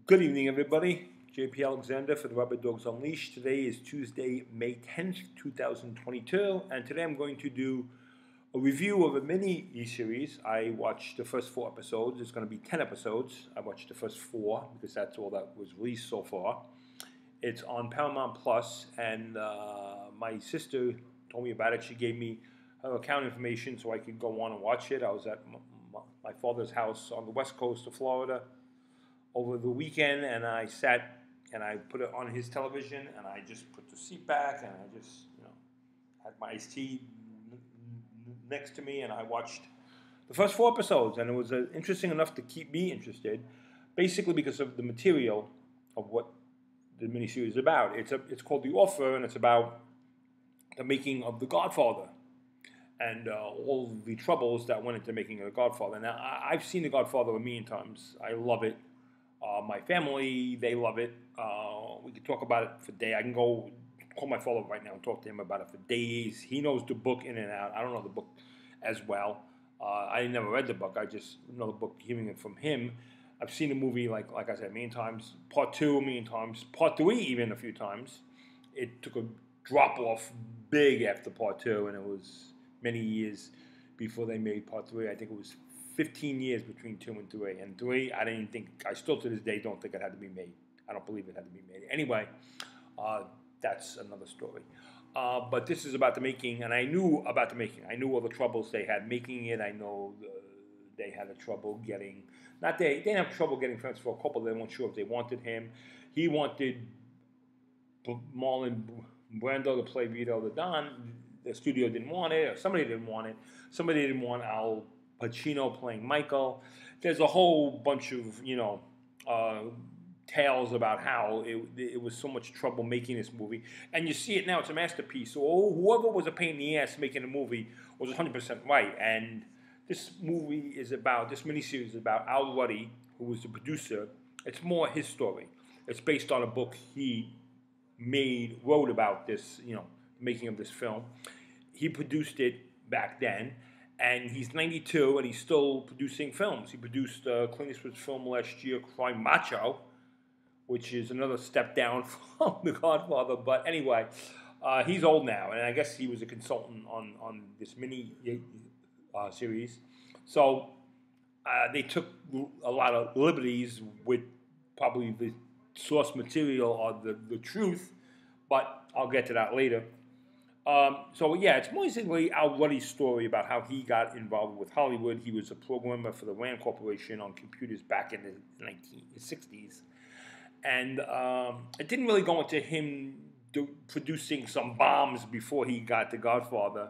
Good evening, everybody. JP Alexander for the Rabid Dogs Unleashed. Today is Tuesday, May 10th, 2022, and today I'm going to do a review of a mini series. I watched the first 4 episodes. It's going to be 10 episodes. I watched the first 4 because that's all that was released so far. It's on Paramount Plus, and my sister told me about it. She gave me her account information so I could go on and watch it. I was at my father's house on the west coast of Florida over the weekend, and I sat and I put it on his television, and I just put the seat back, and I just had my iced tea next to me, and I watched the first 4 episodes, and it was interesting enough to keep me interested, basically because of the material of what the miniseries is about. It's called The Offer, and it's about the making of The Godfather and all the troubles that went into making of The Godfather. Now, I've seen The Godfather a million times. I love it. My family, they love it. We could talk about it for days. I can go call my father right now and talk to him about it for days. He knows the book in and out. I don't know the book as well. I never read the book. I just know the book, hearing it from him. I've seen the movie, like I said, a million times. Part 2, a million times. Part 3, even a few times. It took a drop off big after Part 2, and it was many years before they made Part 3. I think it was 15 years between 2 and 3. And 3, I still to this day don't think it had to be made. I don't believe it had to be made. Anyway, that's another story. But this is about the making, and I knew about the making. I knew all the troubles they had making it. I know they had a trouble getting, they didn't have trouble getting Francis Ford Coppola. They weren't sure if they wanted him. He wanted Marlon Brando to play Vito the Don. The studio didn't want it, or somebody didn't want it. Somebody didn't want Al Pacino playing Michael. There's a whole bunch of, tales about how it was so much trouble making this movie. And you see it now, it's a masterpiece. So whoever was a pain in the ass making the movie was 100% right. And this miniseries is about Al Ruddy, who was the producer. It's more his story. It's based on a book he wrote about this, making of this film. He produced it back then. And he's 92, and he's still producing films. He produced Clint Eastwood's film last year, Cry Macho, which is another step down from The Godfather. But anyway, he's old now, and I guess he was a consultant on this mini series. So they took a lot of liberties with probably the source material or the truth, but I'll get to that later. It's basically Al Ruddy's story about how he got involved with Hollywood. He was a programmer for the Rand Corporation on computers back in the 1960s. And it didn't really go into him producing some bombs before he got The Godfather,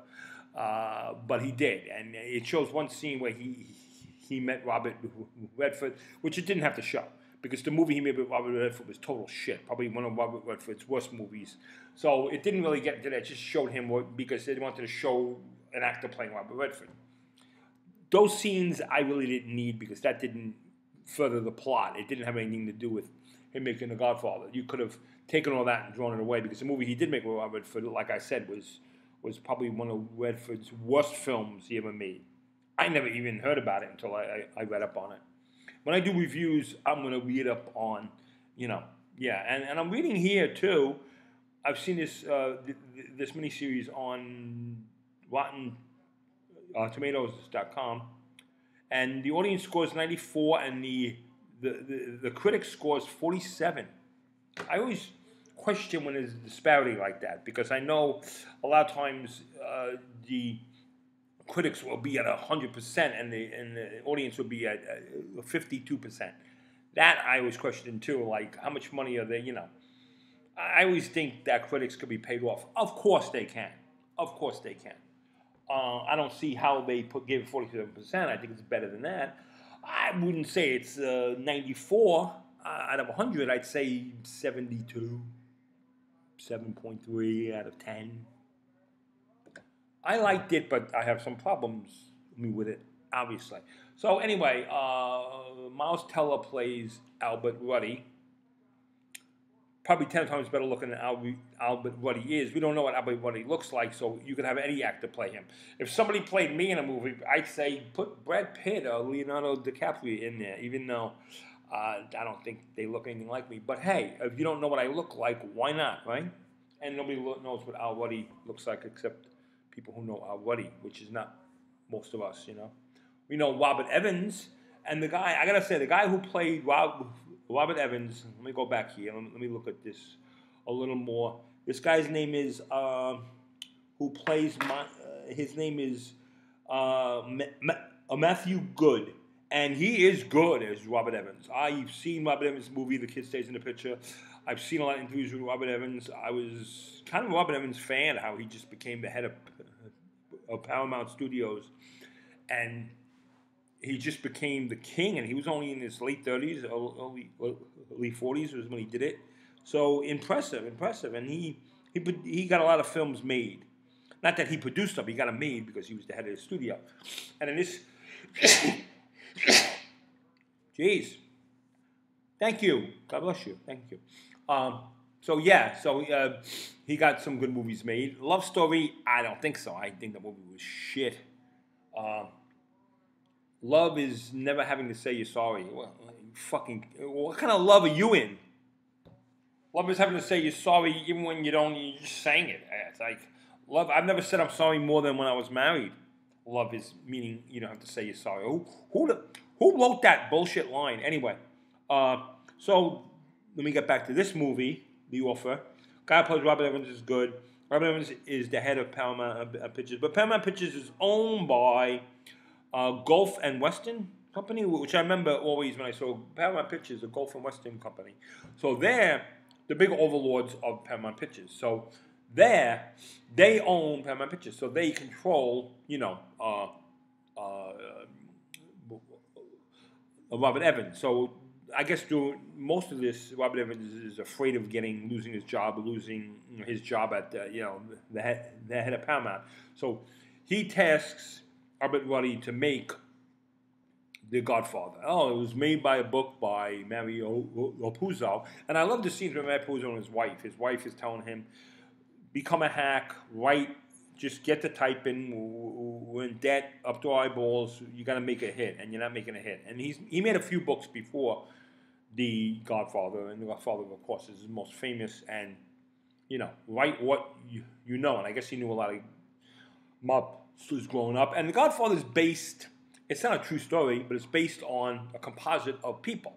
but he did. And it shows one scene where he met Robert Redford, which it didn't have to show, because the movie he made with Robert Redford was total shit. Probably one of Robert Redford's worst movies. So it didn't really get into that. It just showed him because they wanted to show an actor playing Robert Redford. Those scenes I really didn't need because that didn't further the plot. It didn't have anything to do with him making The Godfather. You could have taken all that and thrown it away, because the movie he did make with Robert Redford, like I said, was probably one of Redford's worst films he ever made. I never even heard about it until I read up on it. When I do reviews, I'm going to read up on, and I'm reading here too. I've seen this miniseries on Rotten Tomatoes.com, and the audience scores 94, and the critic scores 47. I always question when there's a disparity like that, because I know a lot of times the critics will be at 100%, and the audience will be at 52%. That I always question too, like how much money are they, I always think that critics could be paid off. Of course they can. Of course they can. I don't see how they give 47%. I think it's better than that. I wouldn't say it's 94 out of 100. I'd say 72, 7.3 out of 10. I liked it, but I have some problems with it, obviously. So anyway, Miles Teller plays Albert Ruddy. Probably 10 times better looking than Albert Ruddy is. We don't know what Albert Ruddy looks like, so you could have any actor play him. If somebody played me in a movie, I'd say put Brad Pitt or Leonardo DiCaprio in there, even though I don't think they look anything like me. But hey, if you don't know what I look like, why not, right? And nobody knows what Al Ruddy looks like except people who know Al Ruddy, which is not most of us, you know. We know Robert Evans, and the guy, I gotta say, the guy who played Robert Evans, let me go back here, let me look at this a little more. This guy's name is, who plays, his name is Matthew Good. And he is good as Robert Evans. I've seen Robert Evans' movie, The Kid Stays in the Picture. I've seen a lot of interviews with Robert Evans. I was kind of a Robert Evans fan, how he just became the head of Paramount Studios. And he just became the king, and he was only in his late 30s, early 40s was when he did it. So impressive. And he got a lot of films made. Not that he produced them, he got them made because he was the head of the studio. And in this... Jeez. Thank you. God bless you. Thank you. So he got some good movies made. Love Story, I don't think so. I think the movie was shit. Love is never having to say you're sorry. Well, what kind of love are you in? Love is having to say you're sorry even when you don't, you're just saying it. It's like, love, I've never said I'm sorry more than when I was married. Love is meaning you don't have to say you're sorry. Who wrote that bullshit line? Anyway, so let me get back to this movie, The Offer. Guy who plays Robert Evans is good. Robert Evans is the head of Paramount Pictures, but Paramount Pictures is owned by Gulf and Western Company, which I remember always when I saw Paramount Pictures, a Gulf and Western Company. So they're the big overlords of Paramount Pictures. So there, they own Paramount Pictures, so they control, Robert Evans. So I guess through most of this, Robert Evans is afraid of losing his job at the head of Paramount. So he tasks Robert Ruddy to make The Godfather. Oh, it was made by a book by Mario Puzo, and I love the scenes with Mario Puzo and his wife. His wife is telling him, become a hack, write, just get the type in, we're in debt up to our eyeballs, you got to make a hit, and you're not making a hit. And he made a few books before The Godfather, and The Godfather, of course, is his most famous, and, write what you know, and I guess he knew a lot of mobsters growing up. And The Godfather is based, it's not a true story, but it's based on a composite of people.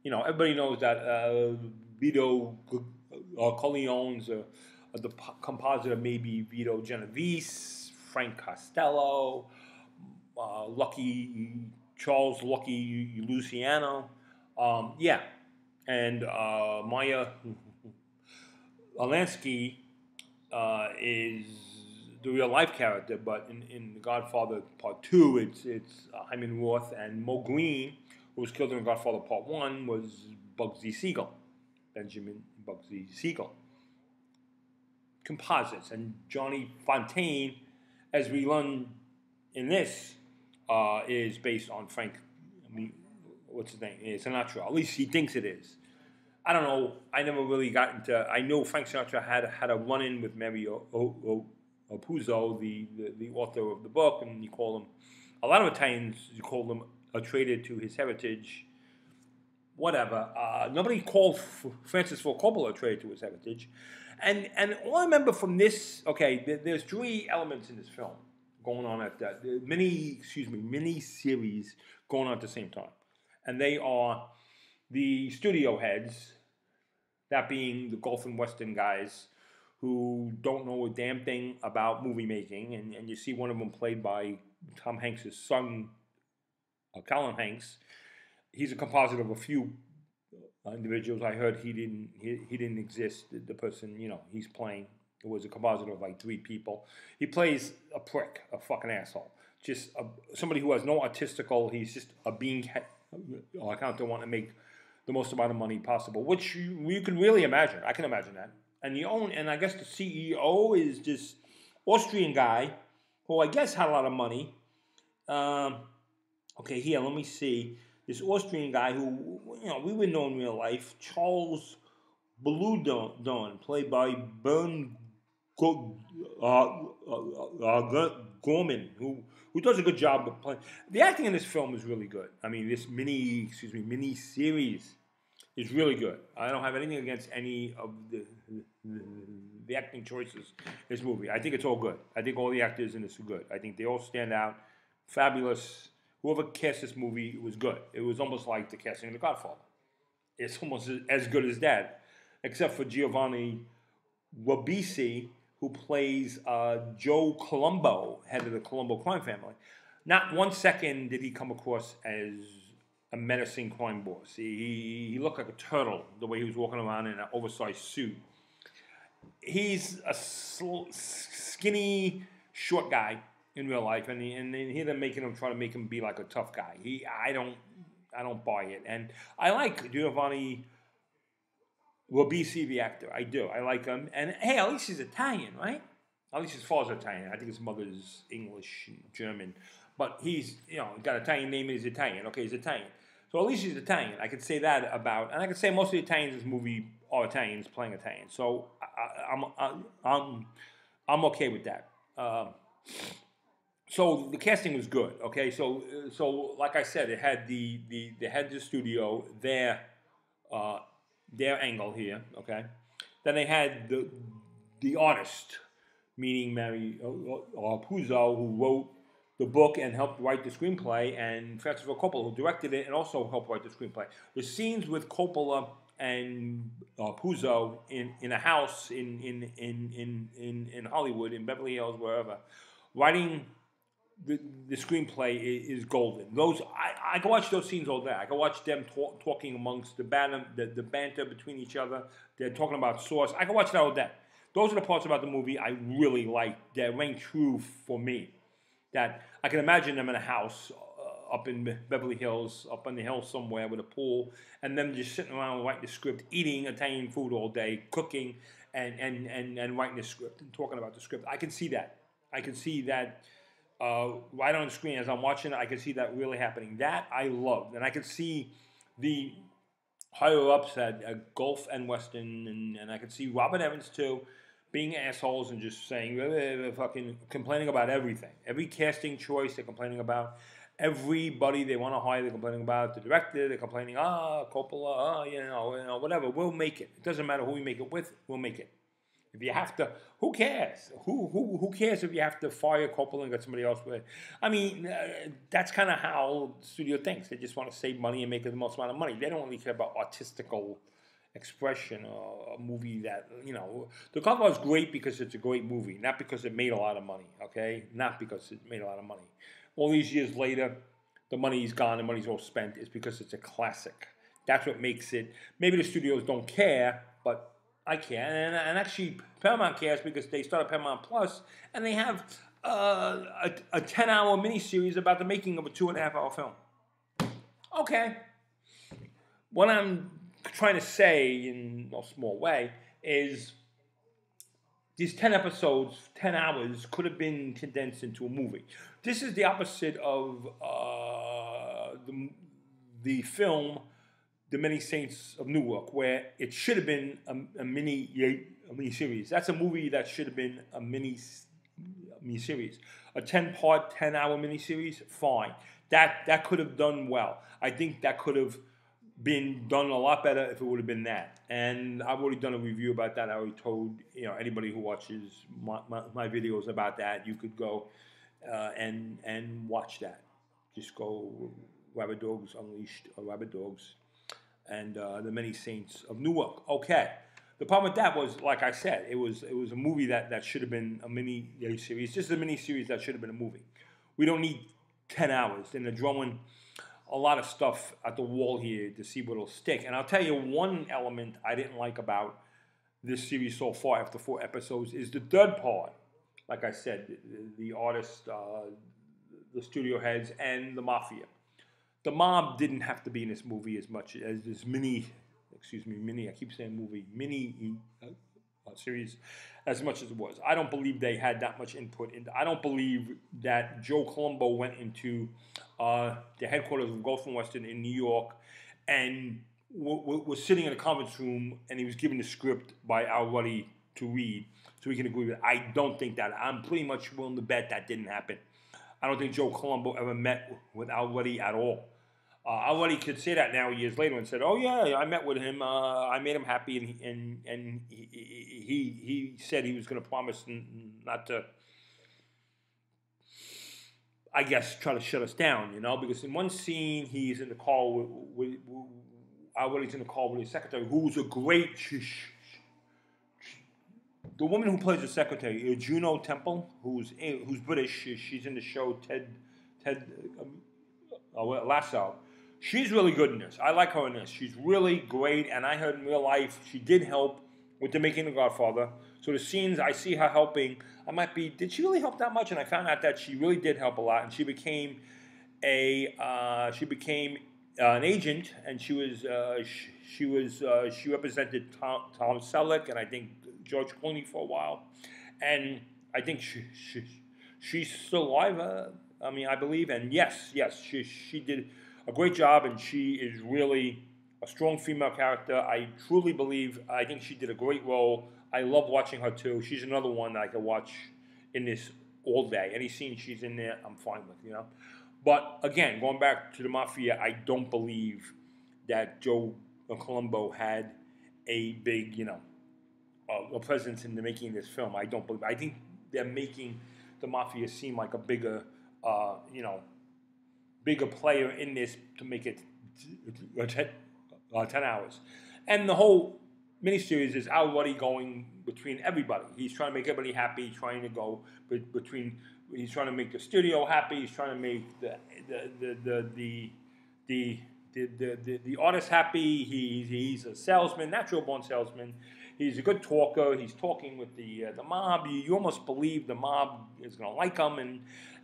Everybody knows that Vito Corleone's the composite of maybe Vito Genovese, Frank Costello, Charles Lucky Luciano, and Maya Lansky is the real life character, but in The Godfather Part 2, it's Hyman Roth, and Mo Green, who was killed in The Godfather Part 1, was Bugsy Siegel, Benjamin Bugsy Siegel. Composites, and Johnny Fontaine, as we learn in this, is based on Frank. What's his name? Sinatra. At least he thinks it is. I don't know. I never really got into. I know Frank Sinatra had a run-in with Mario Puzo, the author of the book, and you call him. A lot of Italians you call him a traitor to his heritage. Whatever. Nobody called Francis Ford Coppola a traitor to his heritage. And all I remember from this, okay, there's three elements in this film going on at that mini series going on at the same time, and they are the studio heads, that being the Gulf and Western guys who don't know a damn thing about movie making, and you see one of them played by Tom Hanks' son, Colin Hanks. He's a composite of a few individuals. I heard he didn't exist. The person he's playing, it was a composite of like 3 people. He plays a prick, a fucking asshole, just somebody who has no artistical. He's just a being account to want to make the most amount of money possible, which you can really imagine. I can imagine that. And I guess the CEO is this Austrian guy who I guess had a lot of money. Okay, here, let me see. This Austrian guy who, we would know in real life, Charles Bluedorn, played by Bern Go- Gorman, who does a good job of playing. The acting in this film is really good. I mean, this mini series is really good. I don't have anything against any of the acting choices in this movie. I think it's all good. I think all the actors in this are good. I think they all stand out. Fabulous. Whoever cast this movie was good. It was almost like the casting of The Godfather. It's almost as good as that, except for Giovanni Ribisi, who plays Joe Colombo, head of the Colombo crime family. Not 1 second did he come across as a menacing crime boss. He looked like a turtle the way he was walking around in an oversized suit. He's a skinny, short guy in real life, and here they're making him try to make him be like a tough guy. I don't buy it, and I like Giovanni Ribisi, the actor. I do. I like him, and hey, at least he's Italian, right? At least his father's Italian. I think his mother's English, German, but he's got an Italian name and he's Italian. Okay, he's Italian. So at least he's Italian. I could say that about, and I could say most of the Italians in this movie are Italians playing Italian. So I'm okay with that. So the casting was good. Okay, so like I said, it had they had the studio their angle here. Okay, then they had the artist, meaning Mary Puzo, who wrote the book and helped write the screenplay, and Francis Ford Coppola, who directed it and also helped write the screenplay. The scenes with Coppola and Puzo in a house in Hollywood, in Beverly Hills, wherever, writing the screenplay is golden. Those I can watch those scenes all day. I can watch them talking amongst the banter between each other. They're talking about Sauce. I can watch that all day. Those are the parts about the movie I really like that rang true for me. That I can imagine them in a house up in Beverly Hills, up on the hill somewhere with a pool, and them just sitting around writing the script, eating Italian food all day, cooking, and writing the script and talking about the script. I can see that. I can see that right on the screen as I'm watching it. I can see that really happening. That I loved, and I could see the higher ups at Gulf and Weston, and I could see Robert Evans too, being assholes and just saying, fucking complaining about everything. Every casting choice they're complaining about. Everybody they want to hire, they're complaining about. The director, they're complaining, Coppola, whatever. We'll make it. It doesn't matter who we make it with, we'll make it. If you have to, who cares? Who cares if you have to fire Coppola and get somebody else with? I mean, that's kind of how the studio thinks. They just want to save money and make the most amount of money. They don't really care about artistical expression or a movie that, The Godfather is great because it's a great movie, not because it made a lot of money, okay? Not because it made a lot of money. All these years later, the money's gone, the money's all spent. It's because it's a classic. That's what makes it. Maybe the studios don't care, but I care. And actually, Paramount cares because they started Paramount Plus, and they have a 10-hour miniseries about the making of a 2.5-hour film. Okay. What I'm trying to say in a small way is these 10 episodes, 10 hours, could have been condensed into a movie. This is the opposite of the film The Many Saints of Newark, where it should have been a mini series. That's a movie that should have been a mini series. A 10-part, 10-hour mini series, fine. That could have done well. I think that could have been done a lot better if it would have been that. And I've already done a review about that. I already told anybody who watches my videos about that, you could go and watch that. Just go Rabid Dogs Unleashed or Rabid Dogs and The Many Saints of Newark. Okay. The problem with that was, like I said, it was a movie that should have been a mini series. This is a mini series that should have been a movie. We don't need 10 hours. Then they're throwing a lot of stuff at the wall here to see what'll stick. And I'll tell you one element I didn't like about this series so far after 4 episodes is the third part. Like I said, the artists, the studio heads, and the mafia. The mob didn't have to be in this movie as much as this mini, I keep saying movie, mini series as much as it was. I don't believe they had that much input. I don't believe that Joe Colombo went into the headquarters of Gulf and Western in New York and was sitting in a conference room and he was given the script by Al Ruddy to read, so we can agree with it. I don't think that. I'm pretty much willing to bet that didn't happen. I don't think Joe Colombo ever met with Al-Wadi at all. Al-Wadi could say that now years later and said, "Oh yeah, I met with him. I made him happy, and he said he was going to promise not to, I guess, try to shut us down, because in one scene he's in the car with Al-Wadi's in the car with his secretary, who's a great." The woman who plays the secretary, Juno Temple, who's British, she's in the show Ted Lasso. She's really good in this. I like her in this. She's really great, and I heard in real life she did help with the making of The Godfather. So the scenes I see her helping, I might be, did she really help that much? And I found out that she really did help a lot, and she became an agent, and she represented Tom Selleck, and I think George Clooney for a while, and I think she's still alive. I believe, and yes, she did a great job, and she is really a strong female character. I truly believe. I think she did a great role. I love watching her too. She's another one that I could watch in this all day. Any scene she's in there, I'm fine with, But again, going back to the Mafia, I don't believe that Joe Colombo had a big, a presence in the making of this film. I don't believe. I think they're making the Mafia seem like a bigger, bigger player in this to make it 10 hours. And the whole miniseries is Al-Wadi going between everybody. He's trying to make everybody happy. Trying to go between. He's trying to make the studio happy. He's trying to make the artist happy. He's a salesman, natural born salesman. He's a good talker. He's talking with the mob. You almost believe the mob is going to like him,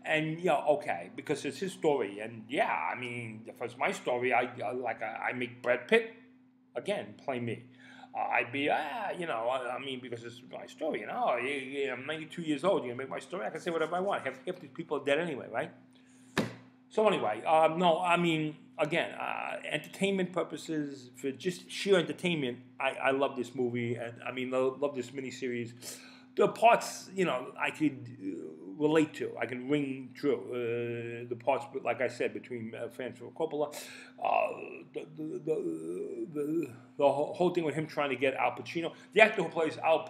and okay, because it's his story. And if it's my story, I make Brad Pitt again play me. I'd be because it's my story. I'm 92 years old. You're gonna make my story. I can say whatever I want. Half these people are dead anyway, right? So anyway, again, entertainment purposes, for just sheer entertainment, I love this movie, and I love this miniseries. The parts, I could relate to. I can ring true. The parts, like I said, between Francis Coppola, the whole thing with him trying to get Al Pacino. The actor who plays Al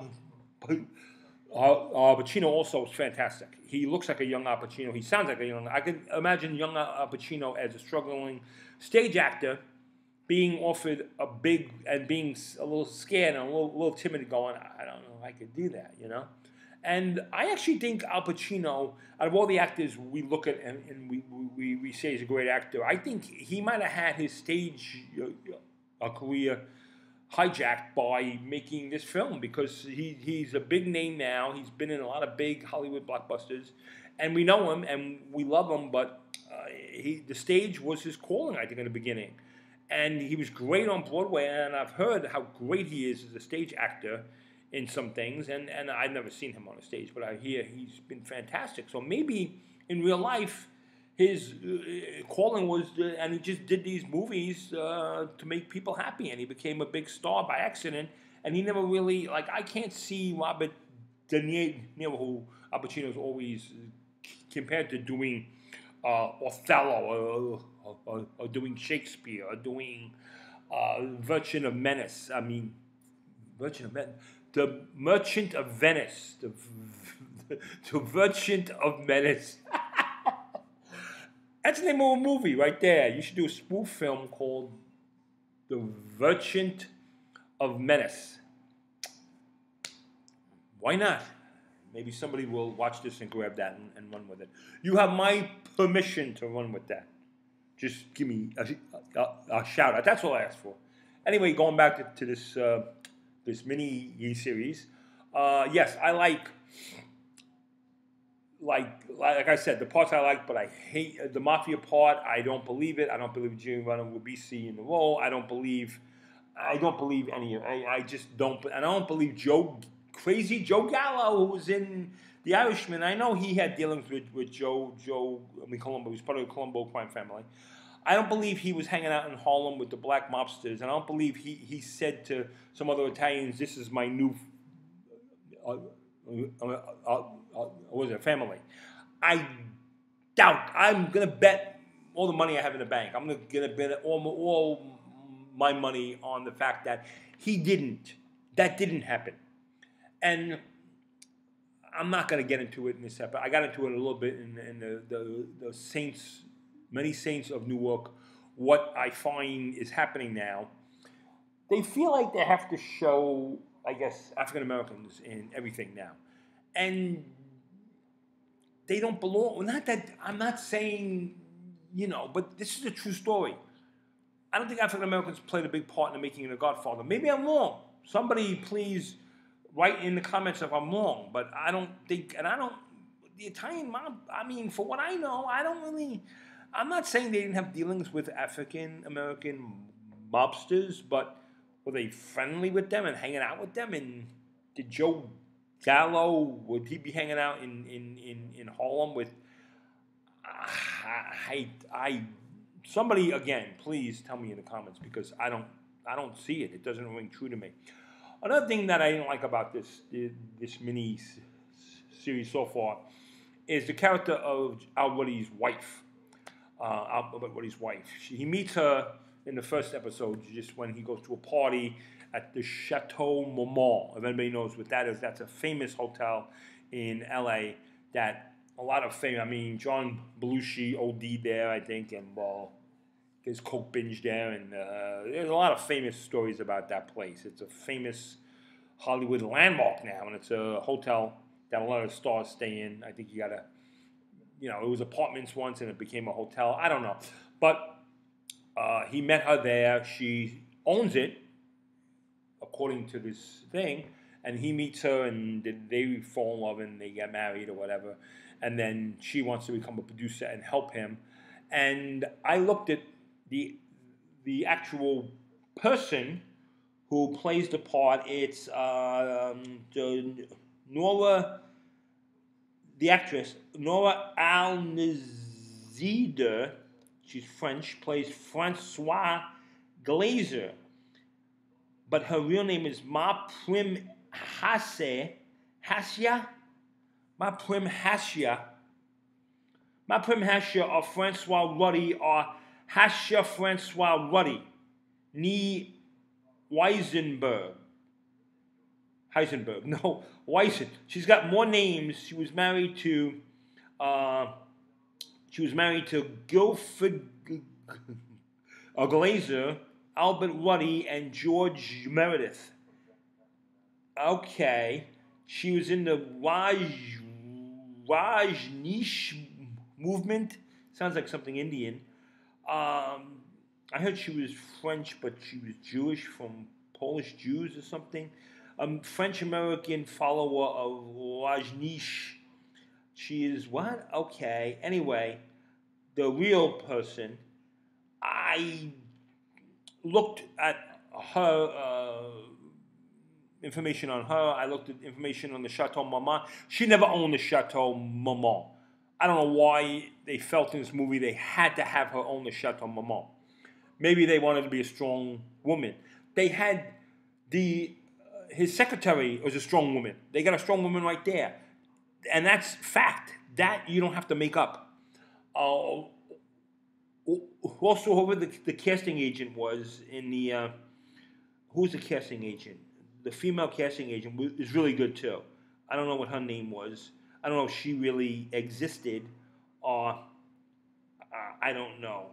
Pacino also is fantastic. He looks like a young Al Pacino. He sounds like a young. I can imagine young Al Pacino as a struggling stage actor, being offered a big and being a little scared and a little timid, going, I don't know if I could do that, And I actually think Al Pacino, out of all the actors we look at and we say he's a great actor, I think he might have had his stage career hijacked by making this film, because he's a big name now. He's been in a lot of big Hollywood blockbusters, and we know him and we love him. But the stage was his calling, I think, in the beginning, and he was great on Broadway. And I've heard how great he is as a stage actor in some things, and I've never seen him on a stage, but I hear he's been fantastic. So maybe in real life, his calling was, and he just did these movies to make people happy, and he became a big star by accident. And he never really, I can't see Robert De Niro, who Al Pacino's always compared to doing Othello or doing Shakespeare or doing Merchant of Venice. The Merchant of Venice. The Merchant of Venice. That's the name of a movie right there. You should do a spoof film called The Merchant of Venice. Why not? Maybe somebody will watch this and grab that and run with it. You have my permission to run with that. Just give me a shout out. That's all I asked for. Anyway, going back to this this mini series. Yes, I like I said, the parts I like, but I hate the Mafia part. I don't believe it. I don't believe Giovanni Ribisi in the role. I don't believe any of it. I just don't. And I don't believe Crazy Joe Gallo, who was in The Irishman. I know he had dealings with Colombo. He was part of the Colombo crime family. I don't believe he was hanging out in Harlem with the black mobsters, and I don't believe he said to some other Italians, "This is my new was it, family. I doubt. I'm gonna bet all the money I have in the bank. I'm gonna bet all my money on the fact that he didn't. That didn't happen. And I'm not going to get into it in this episode. I got into it a little bit in the saints, many saints of Newark. What I find is happening now, they feel like they have to show, I guess, African Americans in everything now, and they don't belong. Not that I'm not saying, but this is a true story. I don't think African Americans played a big part in the making of The Godfather. Maybe I'm wrong. Somebody please write in the comments if I'm wrong. But I don't think, the Italian mob, I mean, for what I know, I'm not saying they didn't have dealings with African American mobsters, but were they friendly with them and hanging out with them? And did Joe Gallo, would he be hanging out in Harlem with, somebody, again, please tell me in the comments, because I don't see it. It doesn't ring true to me. Another thing that I didn't like about this mini series so far is the character of Al-Wadi's wife. Al-Wadi's wife. He meets her in the first episode, just when he goes to a party at the Chateau Marmont. If anybody knows what that is, that's a famous hotel in LA that a lot of fame. I mean, John Belushi OD'd there, I think, and his coke binge there, and there's a lot of famous stories about that place. It's a famous Hollywood landmark now, and it's a hotel that a lot of stars stay in. I think you gotta, it was apartments once, and it became a hotel. I don't know, but he met her there. She owns it, according to this thing, and he meets her, and they fall in love, and they get married or whatever. And then she wants to become a producer and help him. And I looked at the actual person who plays the part. It's Nora, the actress, Nora Al-Nzida. She's French, plays Francois Glazer. But her real name is Ma Prim Hassia. Ma Prim Hassia or Francois Ruddy or Hassia Francois Ruddy. Nee Heisenberg. No, Weisen. She's got more names. She was married to Guilford Glazer, Albert Ruddy, and George Meredith. Okay. She was in the Rajneesh movement. Sounds like something Indian. I heard she was French, but she was Jewish, from Polish Jews or something. French-American follower of Rajneesh. She is what? Okay. Anyway, the real person, I looked at her information on her. I looked at information on the Chateau Marmont. She never owned the Chateau Marmont. I don't know why they felt in this movie they had to have her own the Chateau Marmont. Maybe they wanted to be a strong woman. They had his secretary was a strong woman. They got a strong woman right there. And that's fact. That you don't have to make up. Also, whoever the casting agent was in the... who's the casting agent? The female casting agent is really good too. I don't know what her name was. I don't know if she really existed, or I don't know.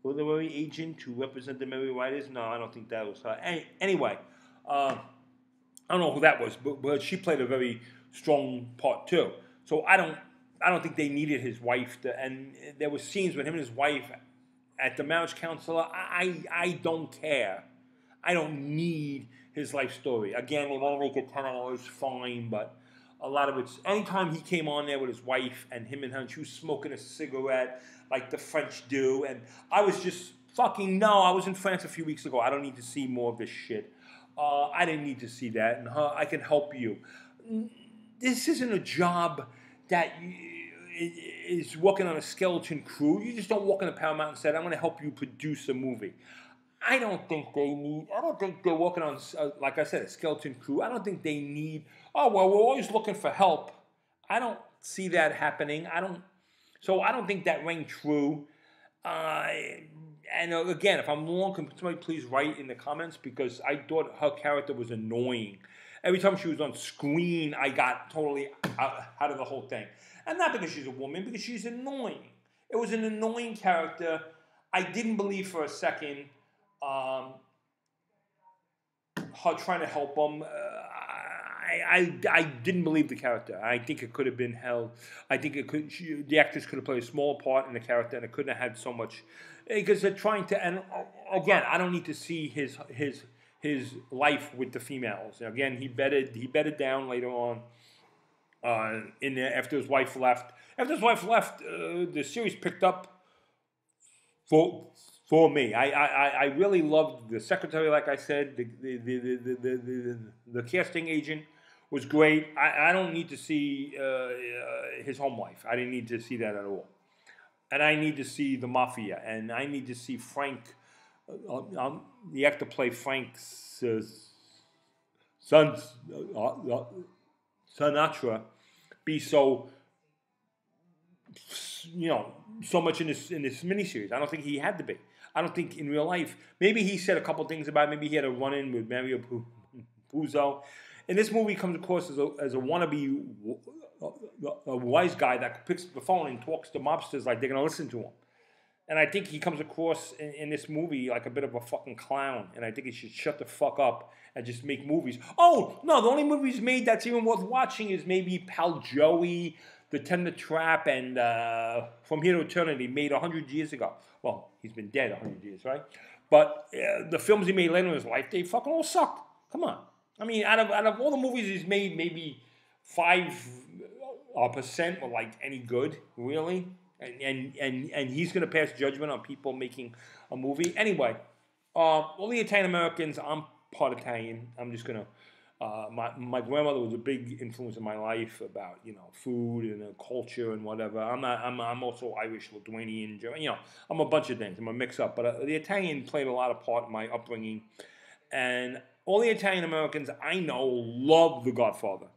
Literary agent who represented Mary Writers? No, I don't think that was her. Anyway, I don't know who that was, but she played a very strong part too. So I don't think they needed his wife and there were scenes with him and his wife at the marriage counselor. I don't care. I don't need his life story. Again, they want to make it 10 hours, fine, but a lot of it's... Anytime he came on there with his wife and him and her, and she was smoking a cigarette like the French do, and I was just fucking... No, I was in France a few weeks ago. I don't need to see more of this shit. I didn't need to see that, and I can help you. This isn't a job that is working on a skeleton crew. You just don't walk into Paramount and say, I'm going to help you produce a movie. I don't think they need. I don't think they're working on, like I said, a skeleton crew. I don't think they need. Oh well, we're always looking for help. I don't see that happening. I don't. So I don't think that rang true. Uh, and again, if I'm wrong, can somebody please write in the comments, because I thought her character was annoying. Every time she was on screen, I got totally out of the whole thing. And not because she's a woman, because she's annoying. It was an annoying character. I didn't believe for a second her trying to help him. I didn't believe the character. I think it could have been held. I think the actress could have played a small part in the character, and it couldn't have had so much, because they're trying to. And again, I don't need to see his life with the females. Again, he bedded down later on. In there after his wife left. After his wife left, the series picked up for me. I really loved the secretary, like I said. The casting agent was great. I don't need to see his home life. I didn't need to see that at all. And I need to see the mafia, and I need to see Frank. The actor play Frank's son's. Sinatra be so, so much in this miniseries. I don't think he had to be. I don't think in real life. Maybe he said a couple things about it. Maybe he had a run-in with Mario Puzo. In this movie, he comes across as a wannabe, a wise guy that picks up the phone and talks to mobsters like they're going to listen to him. And I think he comes across in this movie like a bit of a fucking clown. And I think he should shut the fuck up and just make movies. Oh, no, the only movies made that's even worth watching is maybe Pal Joey, The Tender Trap, and From Here to Eternity, made 100 years ago. Well, he's been dead 100 years, right? But the films he made later in his life, they fucking all sucked. Come on. I mean, out of all the movies he's made, maybe 5% were like any good, really. And he's going to pass judgment on people making a movie. Anyway, all the Italian Americans, I'm part Italian. I'm just going to, my grandmother was a big influence in my life about, food and culture and whatever. I'm also Irish, Lithuanian, German, I'm a bunch of things. I'm a mix up. But the Italian played a lot of part in my upbringing. And all the Italian Americans I know love The Godfather.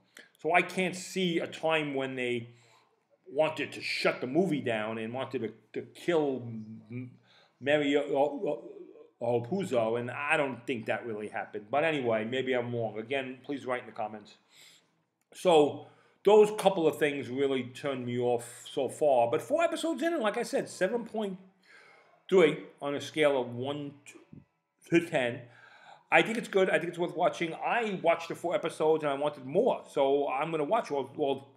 So I can't see a time when they wanted to shut the movie down and wanted to kill Mario Puzo, and I don't think that really happened. But anyway, maybe I'm wrong. Again, please write in the comments. So those couple of things really turned me off so far. But 4 episodes in, and like I said, 7.3 on a scale of 1 to 10. I think it's good. I think it's worth watching. I watched the 4 episodes and I wanted more. So I'm going to watch all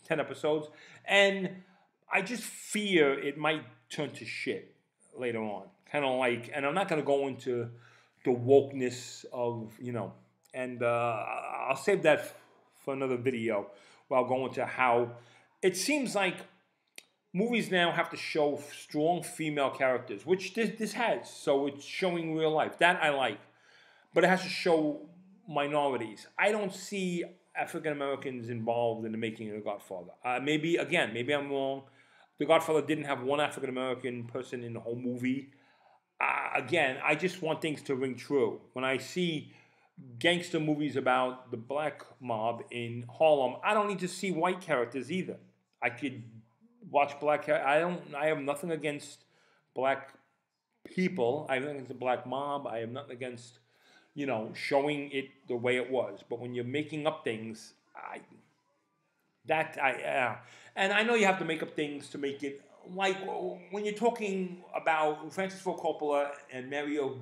10 episodes. And I just fear it might turn to shit later on. Kind of like, and I'm not going to go into the wokeness of, and I'll save that for another video where I'll go into how it seems like movies now have to show strong female characters, which this has. So it's showing real life. That I like. But it has to show minorities. I don't see African Americans involved in the making of The Godfather. Maybe I'm wrong. The Godfather didn't have one African American person in the whole movie. Again, I just want things to ring true. When I see gangster movies about the black mob in Harlem, I don't need to see white characters either. I could watch black characters. I have nothing against black people. I have nothing against the black mob. I have nothing against, showing it the way it was. But when you're making up things, and I know you have to make up things to make it, like when you're talking about Francis Ford Coppola and Mario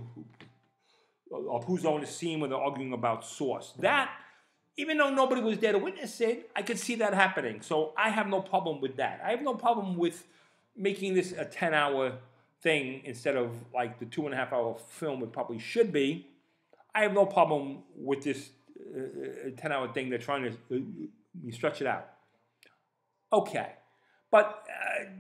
Puzo in a scene where they're arguing about sauce. That, even though nobody was there to witness it, I could see that happening. So I have no problem with that. I have no problem with making this a 10-hour thing instead of like the 2.5-hour film it probably should be. I have no problem with this 10-hour thing. They're trying to stretch it out. Okay. But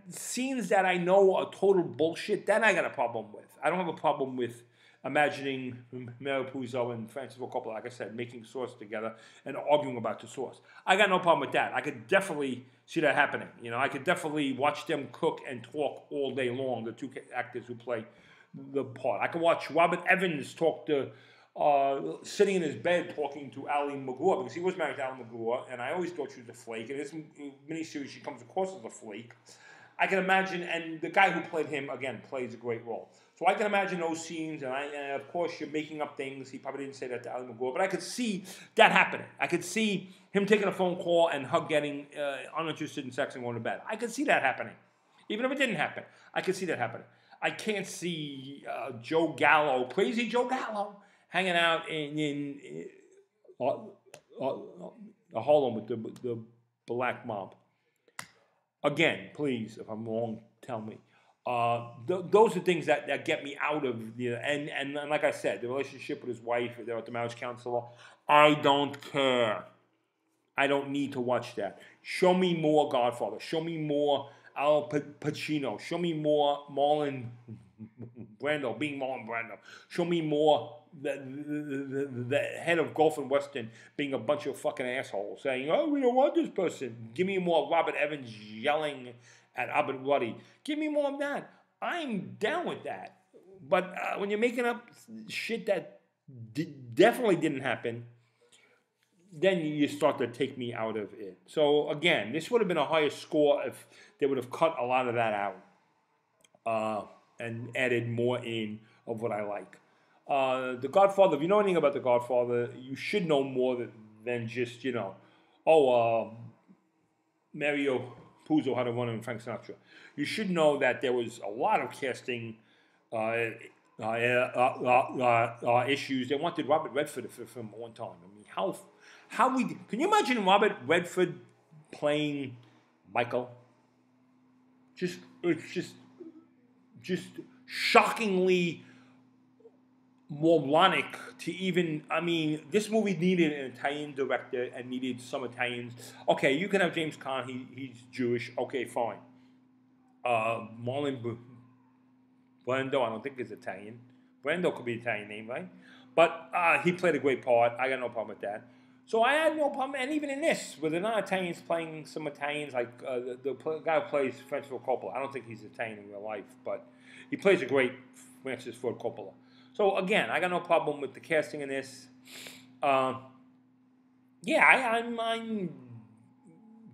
scenes that I know are total bullshit, then I got a problem with. I don't have a problem with imagining Mario Puzo and Francis Ford Coppola, like I said, making sauce together and arguing about the sauce. I got no problem with that. I could definitely see that happening. I could definitely watch them cook and talk all day long, the 2 actors who play the part. I can watch Robert Evans talk to, sitting in his bed talking to Ali McGraw, because he was married to Ali McGraw, and I always thought she was a flake. In this miniseries, she comes across as a flake. I can imagine, and the guy who played him, again, plays a great role. So I can imagine those scenes, and of course, you're making up things. He probably didn't say that to Ali McGraw, but I could see that happening. I could see him taking a phone call and her getting uninterested in sex and going to bed. I could see that happening. Even if it didn't happen, I could see that happening. I can't see Joe Gallo, crazy Joe Gallo, hanging out in Harlem with the black mob. Again, please, if I'm wrong, tell me. Those are things that get me out of, and like I said, the relationship with his wife, they're at the marriage counselor. I don't care. I don't need to watch that. Show me more Godfather. Show me more Al Pacino. Show me more Marlon Brando, being Marlon Brando. Show me more the head of Gulf and Western being a bunch of fucking assholes saying, oh, we don't want this person. Give me more Robert Evans yelling at Abed Ruddy. Give me more of that. I'm down with that. But when you're making up shit that definitely didn't happen, then you start to take me out of it. So again, this would have been a higher score if they would have cut a lot of that out and added more in of what I like. The Godfather, if you know anything about The Godfather, you should know more than just, Mario Puzo had a run in Frank Sinatra. You should know that there was a lot of casting issues. They wanted Robert Redford for the film at one time. I mean, can you imagine Robert Redford playing Michael? It's just shockingly moronic to even. I mean, this movie needed an Italian director and needed some Italians. Okay, you can have James Caan. He's Jewish. Okay, fine. Marlon Brando, I don't think is Italian. Brando could be an Italian name, right? But he played a great part. I got no problem with that. So I had no problem, and even in this, with the non-Italians playing some Italians, like the guy who plays Francis Ford Coppola. I don't think he's Italian in real life, but he plays a great Francis Ford Coppola. So again, I got no problem with the casting in this. I'm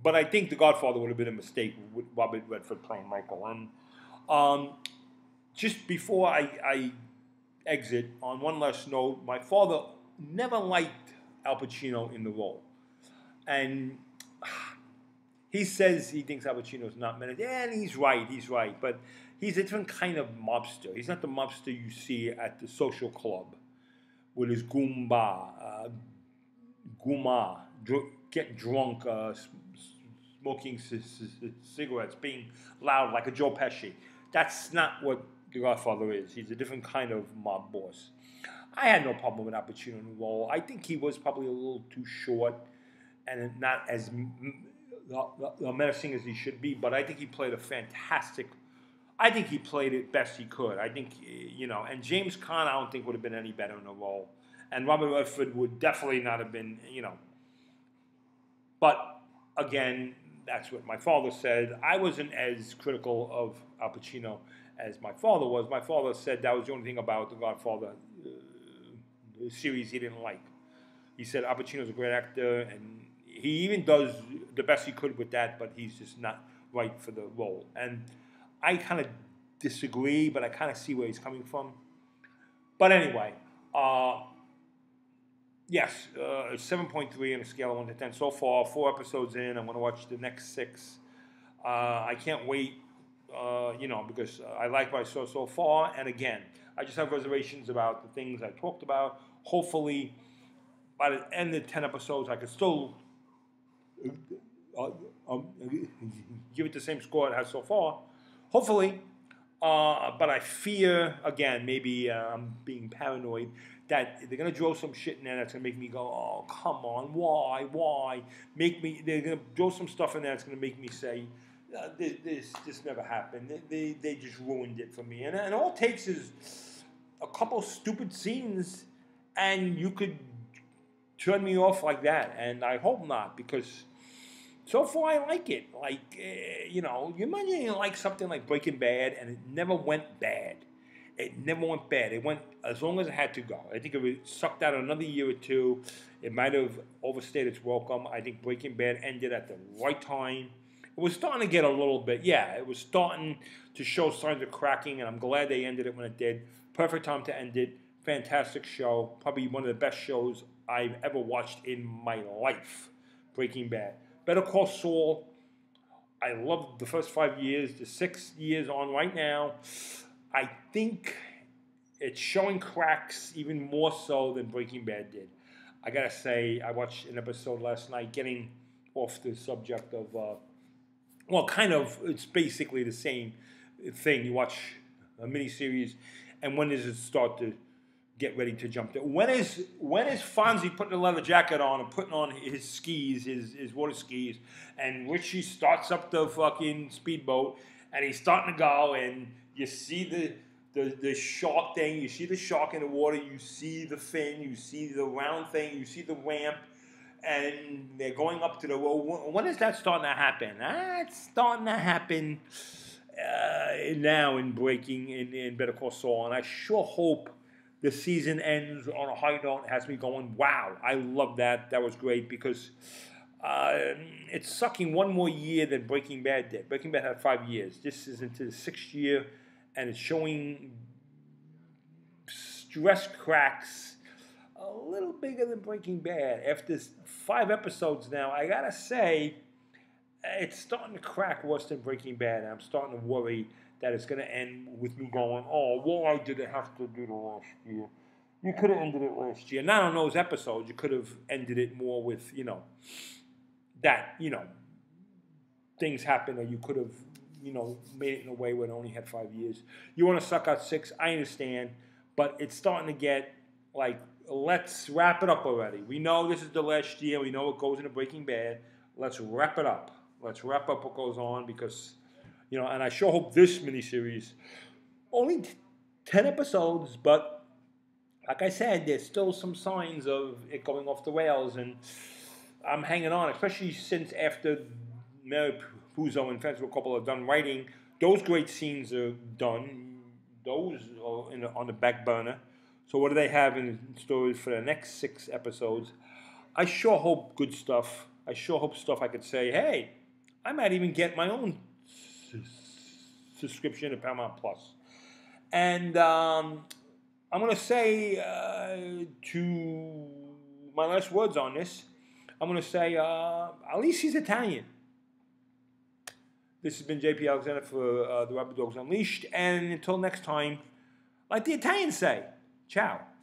but I think The Godfather would have been a mistake with Robert Redford playing Michael. And just before I exit, on one last note, my father never liked Al Pacino in the role. And he says he thinks Al Pacino's not meant to, and he's right. But he's a different kind of mobster. He's not the mobster you see at the social club with his guma, getting drunk, smoking cigarettes, being loud like a Joe Pesci. That's not what The Godfather is. He's a different kind of mob boss. I had no problem with Al Pacino in the role. I think he was probably a little too short and not as menacing as he should be, but I think he played I think he played it best he could. I think, and James Caan I don't think would have been any better in the role. And Robert Redford would definitely not have been, But, again, that's what my father said. I wasn't as critical of Al Pacino as my father was. My father said that was the only thing about The Godfather series he didn't like. He said Al Pacino's a great actor, and he even does the best he could with that, but he's just not right for the role. And I kind of disagree, but I kind of see where he's coming from. But anyway, yes, 7.3 on a scale of 1 to 10 so far. 4 episodes in. I'm going to watch the next 6. I can't wait, because I like what I saw so far. And again, I just have reservations about the things I talked about. Hopefully, by the end of 10 episodes, I could still give it the same score it has so far. Hopefully. But I fear, again, maybe I'm being paranoid, that they're going to draw some shit in there that's going to make me go, oh, come on, why? They're going to draw some stuff in there that's going to make me say, this never happened. They just ruined it for me. And all it takes is a couple stupid scenes, and you could turn me off like that. And I hope not, because so far I like it. Like, you imagine you like something like Breaking Bad, and it never went bad. It never went bad. It went as long as it had to go. I think if it sucked out another year or two, it might have overstayed its welcome. I think Breaking Bad ended at the right time. It was starting to get a little bit, yeah, it was starting to show signs of cracking, and I'm glad they ended it when it did. Perfect time to end it. Fantastic show. Probably one of the best shows I've ever watched in my life. Breaking Bad. Better Call Saul. I loved the first 5 years. The 6 years on right now, I think it's showing cracks even more so than Breaking Bad did. I gotta say, I watched an episode last night, getting off the subject of, well, kind of, it's basically the same thing. You watch a miniseries, and when does it start to get ready to jump there? When is Fonzie putting a leather jacket on and putting on his skis, his water skis, and Richie starts up the fucking speedboat, and he's starting to go, and you see the shark thing, you see the shark in the water, you see the fin, you see the round thing, you see the ramp, and they're going up to the road. When is that starting to happen? It's starting to happen now in Better Call Saul, and I sure hope the season ends on a high note. It has me going, wow, I love that. That was great, because it's sucking one more year than Breaking Bad did. Breaking Bad had 5 years. This is into the 6th year, and it's showing stress cracks a little bigger than Breaking Bad. After 5 episodes now, I gotta say, it's starting to crack worse than Breaking Bad. I'm starting to worry that it's going to end with me going, oh, why did it have to do the last year? You could have ended it last year. Not on those episodes. You could have ended it more with, that, things happen, or you could have, made it in a way where it only had 5 years. You want to suck out 6, I understand, but it's starting to get like, let's wrap it up already. We know this is the last year. We know what goes into Breaking Bad. Let's wrap it up. Let's wrap up what goes on, because, and I sure hope this miniseries, only 10 episodes, but like I said, there's still some signs of it going off the rails, and I'm hanging on, especially since after Mary Puzo and Francis Coppola are done writing, those great scenes are done. Those are on the back burner. So what do they have in stores for the next 6 episodes? I sure hope good stuff. I sure hope stuff I could say, hey, I might even get my own subscription to Paramount Plus. And I'm going to say to my last words on this, I'm going to say, at least he's Italian. This has been JP Alexander for the Rabid Dogs Unleashed. And until next time, like the Italians say, ciao.